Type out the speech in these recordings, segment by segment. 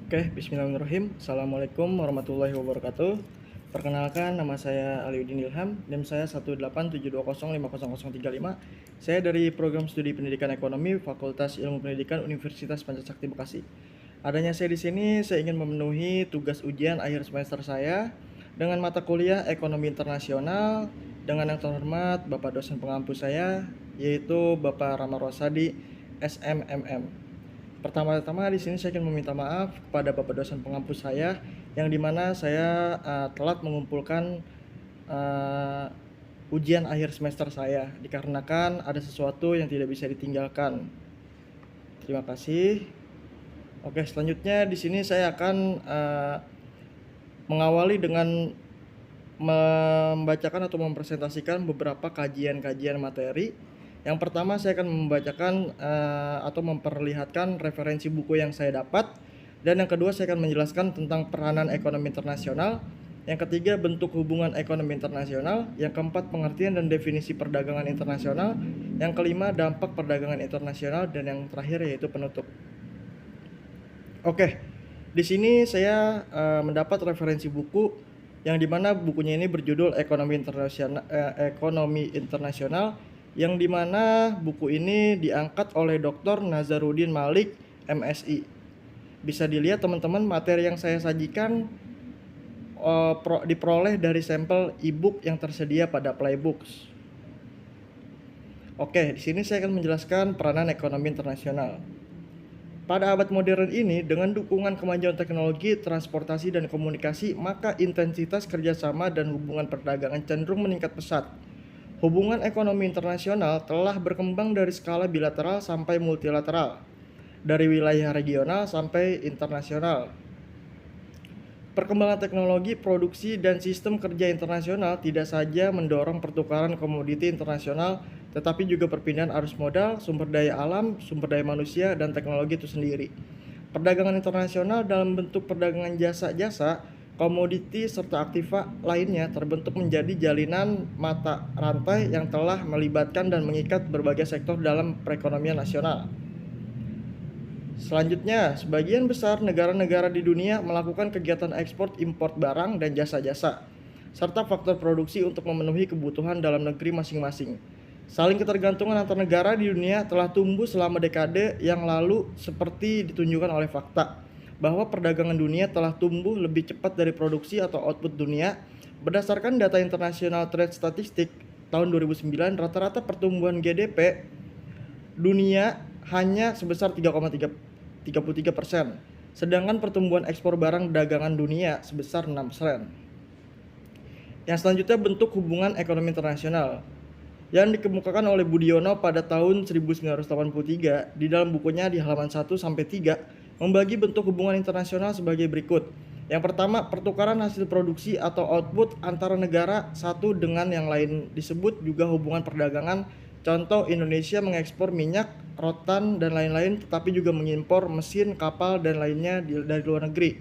Oke, bismillahirrahmanirrahim. Assalamualaikum warahmatullahi wabarakatuh. Perkenalkan, nama saya Aliuddin Ilham, NIM saya 18720500035. Saya dari Program Studi Pendidikan Ekonomi, Fakultas Ilmu Pendidikan Universitas Pancasakti Bekasi. Adanya saya di sini, saya ingin memenuhi tugas ujian akhir semester saya dengan mata kuliah Ekonomi Internasional dengan yang terhormat Bapak dosen pengampu saya, yaitu Bapak Rama Rosadi, SMMM. Pertama-tama di sini saya ingin meminta maaf kepada Bapak dosen pengampu saya yang dimana saya telat mengumpulkan ujian akhir semester saya dikarenakan ada sesuatu yang tidak bisa ditinggalkan. Terima kasih. Oke, selanjutnya di sini saya akan mengawali dengan membacakan atau mempresentasikan beberapa kajian-kajian materi. Yang pertama saya akan membacakan atau memperlihatkan referensi buku yang saya dapat. Dan yang kedua saya akan menjelaskan tentang peranan ekonomi internasional. Yang ketiga bentuk hubungan ekonomi internasional. Yang keempat pengertian dan definisi perdagangan internasional. Yang kelima dampak perdagangan internasional. Dan yang terakhir yaitu penutup. Oke, di sini saya mendapat referensi buku yang dimana bukunya ini berjudul Ekonomi Internasional, yang dimana buku ini diangkat oleh Dr. Nazaruddin Malik, MSI. Bisa dilihat teman-teman, materi yang saya sajikan diperoleh dari sampel e-book yang tersedia pada Playbooks. Oke, di sini saya akan menjelaskan peranan ekonomi internasional. Pada abad modern ini, dengan dukungan kemajuan teknologi, transportasi, dan komunikasi, maka intensitas kerjasama dan hubungan perdagangan cenderung meningkat pesat. Hubungan ekonomi internasional telah berkembang dari skala bilateral sampai multilateral, dari wilayah regional sampai internasional. Perkembangan teknologi, produksi, dan sistem kerja internasional tidak saja mendorong pertukaran komoditi internasional, tetapi juga perpindahan arus modal, sumber daya alam, sumber daya manusia, dan teknologi itu sendiri. Perdagangan internasional dalam bentuk perdagangan jasa-jasa, komoditi, serta aktiva lainnya terbentuk menjadi jalinan mata rantai yang telah melibatkan dan mengikat berbagai sektor dalam perekonomian nasional. Selanjutnya, sebagian besar negara-negara di dunia melakukan kegiatan ekspor impor barang dan jasa-jasa, serta faktor produksi untuk memenuhi kebutuhan dalam negeri masing-masing. Saling ketergantungan antar negara di dunia telah tumbuh selama dekade yang lalu seperti ditunjukkan oleh fakta bahwa perdagangan dunia telah tumbuh lebih cepat dari produksi atau output dunia. Berdasarkan data International Trade Statistics tahun 2009, rata-rata pertumbuhan GDP dunia hanya sebesar 3,33%, sedangkan pertumbuhan ekspor barang dagangan dunia sebesar 6%. Yang selanjutnya bentuk hubungan ekonomi internasional yang dikemukakan oleh Budiono pada tahun 1983 di dalam bukunya di halaman 1-3 membagi bentuk hubungan internasional sebagai berikut. Yang pertama, pertukaran hasil produksi atau output antara negara satu dengan yang lain disebut juga hubungan perdagangan. Contoh, Indonesia mengekspor minyak, rotan, dan lain-lain, tetapi juga mengimpor mesin, kapal, dan lainnya dari luar negeri.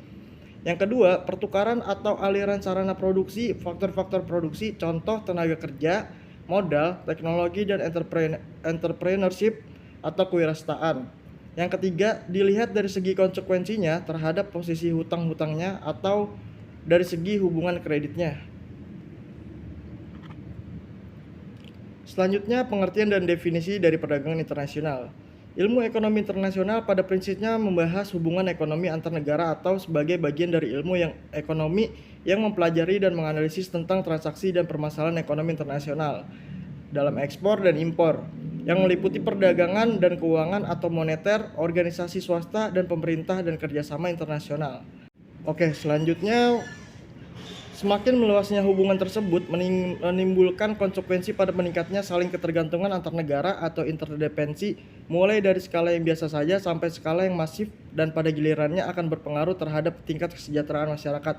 Yang kedua, pertukaran atau aliran sarana produksi, faktor-faktor produksi, contoh tenaga kerja, modal, teknologi, dan entrepreneurship atau kewirausahaan. Yang ketiga, dilihat dari segi konsekuensinya terhadap posisi hutang-hutangnya atau dari segi hubungan kreditnya. Selanjutnya, pengertian dan definisi dari perdagangan internasional. Ilmu ekonomi internasional pada prinsipnya membahas hubungan ekonomi antar negara atau sebagai bagian dari ilmu ekonomi yang mempelajari dan menganalisis tentang transaksi dan permasalahan ekonomi internasional dalam ekspor dan impor, yang meliputi perdagangan dan keuangan atau moneter, organisasi swasta dan pemerintah, dan kerjasama internasional. Oke, selanjutnya, semakin meluasnya hubungan tersebut menimbulkan konsekuensi pada meningkatnya saling ketergantungan antar negara atau interdependensi, mulai dari skala yang biasa saja sampai skala yang masif dan pada gilirannya akan berpengaruh terhadap tingkat kesejahteraan masyarakat.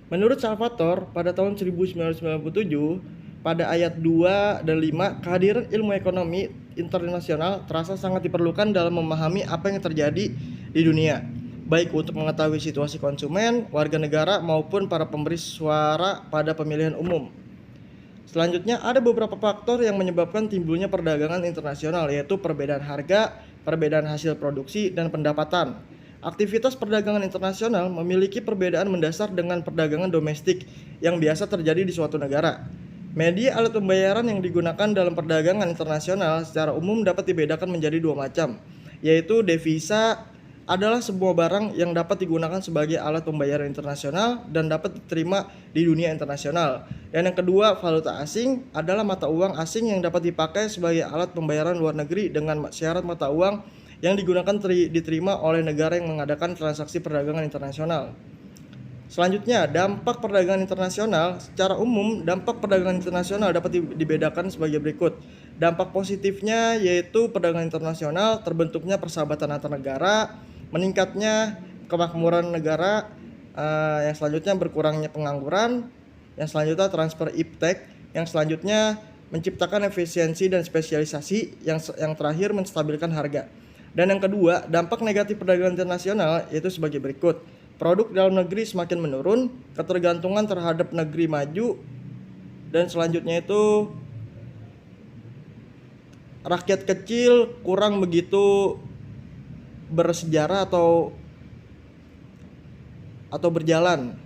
Menurut Salvatore, pada tahun 1997, pada ayat 2 dan 5, kehadiran ilmu ekonomi internasional terasa sangat diperlukan dalam memahami apa yang terjadi di dunia, baik untuk mengetahui situasi konsumen, warga negara, maupun para pemberi suara pada pemilihan umum. Selanjutnya, ada beberapa faktor yang menyebabkan timbulnya perdagangan internasional, yaitu perbedaan harga, perbedaan hasil produksi, dan pendapatan. Aktivitas perdagangan internasional memiliki perbedaan mendasar dengan perdagangan domestik yang biasa terjadi di suatu negara. Media alat pembayaran yang digunakan dalam perdagangan internasional secara umum dapat dibedakan menjadi dua macam, yaitu devisa adalah sebuah barang yang dapat digunakan sebagai alat pembayaran internasional dan dapat diterima di dunia internasional. Dan yang kedua, valuta asing adalah mata uang asing yang dapat dipakai sebagai alat pembayaran luar negeri dengan syarat mata uang yang digunakan diterima oleh negara yang mengadakan transaksi perdagangan internasional. Selanjutnya, dampak perdagangan internasional. Secara umum, dampak perdagangan internasional dapat dibedakan sebagai berikut. Dampak positifnya yaitu perdagangan internasional, terbentuknya persahabatan antar negara, meningkatnya kemakmuran negara, yang selanjutnya berkurangnya pengangguran, yang selanjutnya transfer iptek, yang selanjutnya menciptakan efisiensi dan spesialisasi, yang terakhir menstabilkan harga. Dan yang kedua, dampak negatif perdagangan internasional yaitu sebagai berikut. Produk dalam negeri semakin menurun, ketergantungan terhadap negeri maju, dan selanjutnya itu rakyat kecil kurang begitu bersejarah atau berjalan.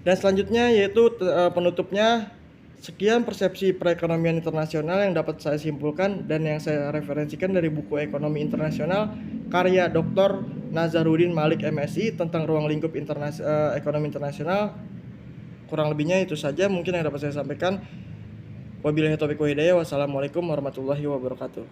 Dan selanjutnya yaitu penutupnya. Sekian persepsi perekonomian internasional yang dapat saya simpulkan dan yang saya referensikan dari buku Ekonomi Internasional karya Dr. Nazarudin Malik MSI tentang ruang lingkup ekonomi internasional. Kurang lebihnya itu saja mungkin yang dapat saya sampaikan. Wabillahi taufiq wa hidayah. Wassalamualaikum warahmatullahi wabarakatuh.